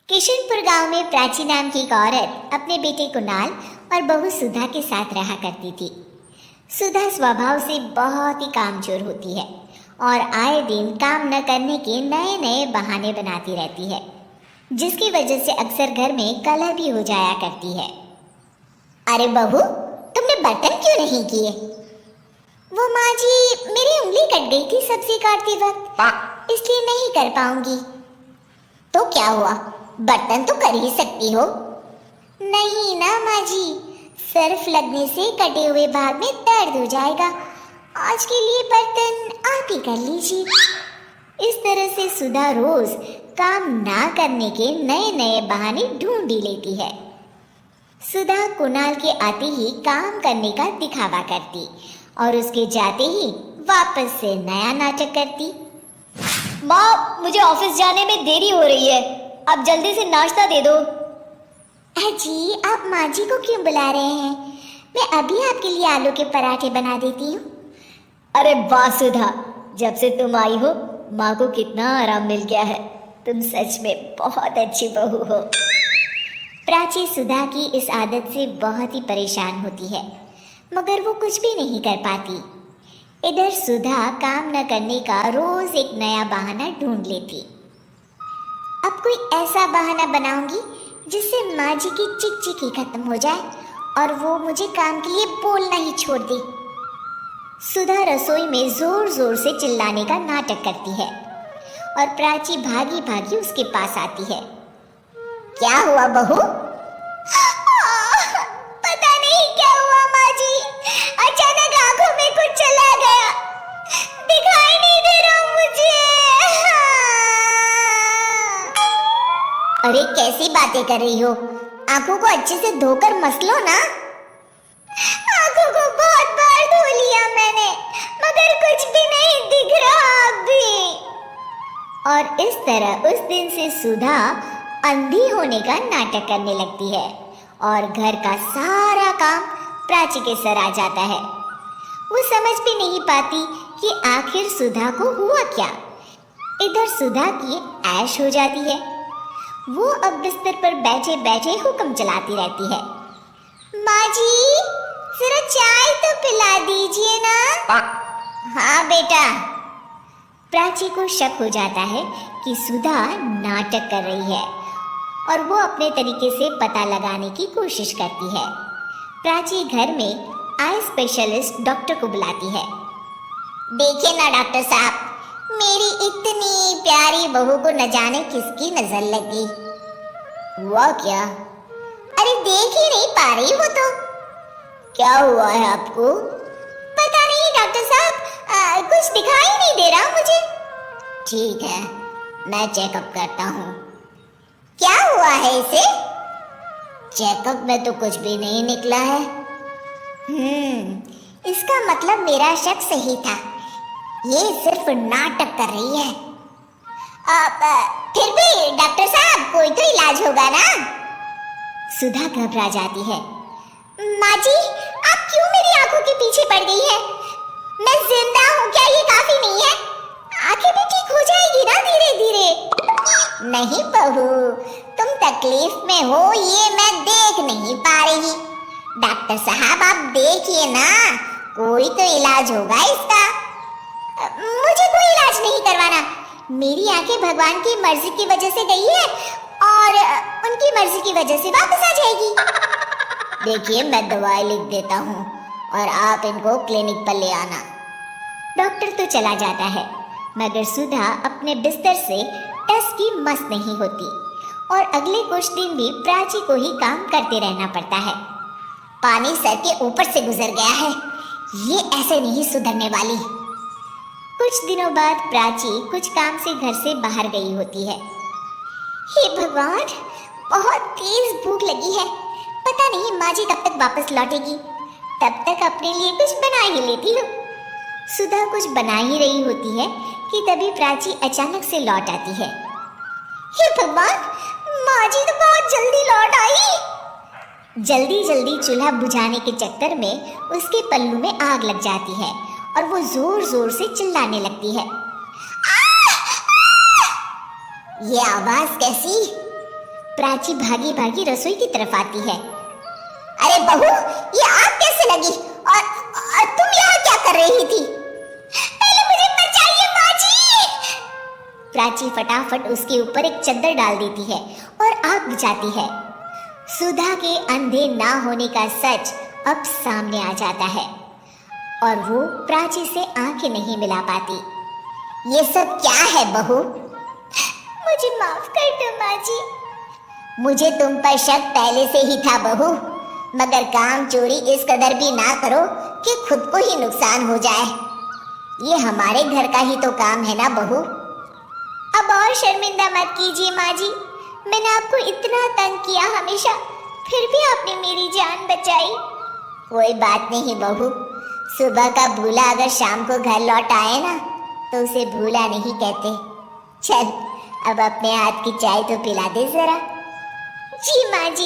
किशनपुर गांव में प्राची नाम की एक औरत अपने बेटे कुणाल और बहू सुधा के साथ रहा करती थी। सुधा स्वभाव से बहुत ही कामचोर होती है और आए दिन काम न करने के नए नए बहाने बनाती रहती है, जिसकी वजह से अक्सर घर में कलह भी हो जाया करती है। अरे बहू, तुमने बर्तन क्यों नहीं किए? वो माँ जी, मेरी उंगली कट गई थी सब्जी काटते वक्त, इसलिए नहीं कर पाऊंगी। तो क्या हुआ, बर्तन तो कर ही सकती हो। नहीं ना माँ जी, सर्फ लगने से कटे हुए भाग में दर्द हो जाएगा। आज के लिए बर्तन आप ही कर लीजिए। इस तरह से सुधा रोज काम ना करने के नए नए बहाने ढूंढ ही लेती है। सुधा कुणाल के आते ही काम करने का दिखावा करती और उसके जाते ही वापस से नया नाटक करती। माँ, मुझे ऑफिस जाने में देरी हो रही है, आप जल्दी से नाश्ता दे दो। जी, आप माँ जी को क्यों बुला रहे हैं? मैं अभी आपके लिए आलू के पराठे बना देती हूँ। अरे वाह सुधा, जब से तुम आई हो माँ को कितना आराम मिल गया है। तुम सच में बहुत अच्छी बहू हो। प्राची सुधा की इस आदत से बहुत ही परेशान होती है, मगर वो कुछ भी नहीं कर पाती। इधर सुधा काम न करने का रोज एक नया बहाना ढूंढ लेती। अब कोई ऐसा बहाना बनाऊंगी जिससे माँ जी की चिकचिकी खत्म हो जाए और वो मुझे काम के लिए बोलना ही छोड़ दे। सुधा रसोई में जोर जोर से चिल्लाने का नाटक करती है और प्राची भागी भागी उसके पास आती है। क्या हुआ बहू? पता नहीं क्या हुआ माँ जी, अचानक आंखों में कुछ चला गया, दिखाई नहीं दे रहा मुझे। अरे कैसी बातें कर रही हो? आंखों को अच्छे से धोकर मस लो ना। आंखों को बहुत बार धो लिया मैंने, मगर कुछ भी नहीं दिख रहा अभी। और इस तरह उस दिन से सुधा अंधी होने का नाटक करने लगती है और घर का सारा काम प्राची के सर आ जाता है। वो समझ भी नहीं पाती कि आखिर सुधा को हुआ क्या। इधर सुधा की ऐश हो जाती है। वो अब बिस्तर पर बैठे बैठे हुक्म चलाती रहती है। माँ जी, जरा चाय तो पिला दीजिए ना। हाँ बेटा। प्राची को शक हो जाता है कि सुधा नाटक कर रही है और वो अपने तरीके से पता लगाने की कोशिश करती है। प्राची घर में आई स्पेशलिस्ट डॉक्टर को बुलाती है। देखिए ना डॉक्टर साहब, मेरी इतनी प्यारी बहू को न जाने किसकी नजर लगी। हुआ क्या? अरे देख ही नहीं पा रही हो तो। क्या हुआ है आपको? पता नहीं डॉक्टर साहब, कुछ दिखाई नहीं दे रहा मुझे। ठीक है, मैं चेकअप करता हूँ। क्या हुआ है इसे? चेकअप में तो कुछ भी नहीं निकला है। इसका मतलब मेरा शक सही था, ये सिर्फ नाटक कर रही है। फिर भी डॉक्टर साहब, कोई तो इलाज होगा ना? सुधा घबरा जाती है। माँ जी, आप क्यों मेरी आंखों के पीछे पड़ गई है? मैं जिंदा हूँ, क्या ये काफी नहीं है? आंखें भी ठीक हो जाएगी ना धीरे धीरे। नहीं बहू, तुम तकलीफ में हो ये मैं देख नहीं पा रही। डॉक्टर साहब आप देखिए ना, कोई तो इलाज होगा इसका। मुझे कोई इलाज नहीं करवाना। मेरी आंखें भगवान की मर्जी की वजह से गई है और उनकी मर्जी की वजह से वापस आ जाएगी। देखिए, मैं दवाई लिख देता हूँ और आप इनको क्लिनिक पर ले आना। डॉक्टर तो चला जाता है, मगर सुधा अपने बिस्तर से टस की मस नहीं होती और अगले कुछ दिन भी प्राची को ही काम करते रहना पड़ता है। पानी सर के ऊपर से गुजर गया है, ये ऐसे नहीं सुधरने वाली। कुछ दिनों बाद प्राची कुछ काम से घर से बाहर गई होती है। हे भगवान, बहुत तेज भूख लगी है, पता नहीं माँ जी कब तक वापस लौटेगी। तब तक अपने लिए कुछ बना ही लेती हूँ। सुधा कुछ बना ही रही होती है कि तभी प्राची अचानक से लौट आती है। हे भगवान, माँ जी तो बहुत जल्दी लौट आई। जल्दी जल्दी चूल्हा बुझाने के चक्कर में उसके पल्लू में आग लग जाती है और वो जोर जोर से चिल्लाने लगती है। आ! आ!! ये आवाज कैसी? प्राची भागी भागी रसोई की तरफ आती है। अरे बहू, ये आग कैसे लगी और तुम यहाँ क्या कर रही थी? पहले मुझे बचाइए माँ जी। प्राची फटाफट उसके ऊपर एक चद्दर डाल देती है और आग बुझाती है। सुधा के अंधे ना होने का सच अब सामने आ जाता है और वो प्राची से आंखें नहीं मिला पाती। ये सब क्या है बहू? मुझे माफ कर दो माँ जी। मुझे तुम पर शक पहले से ही था बहू, मगर काम चोरी इस कदर भी ना करो कि खुद को ही नुकसान हो जाए। ये हमारे घर का ही तो काम है ना बहू। अब और शर्मिंदा मत कीजिए माँ जी, मैंने आपको इतना तंग किया हमेशा, फिर भी आपने मेरी जान बचाई। कोई बात नहीं बहू, सुबह का भूला अगर शाम को घर लौट आए ना तो उसे भूला नहीं कहते। चल अब अपने हाथ की चाय तो पिला दे जरा। जी माँ जी।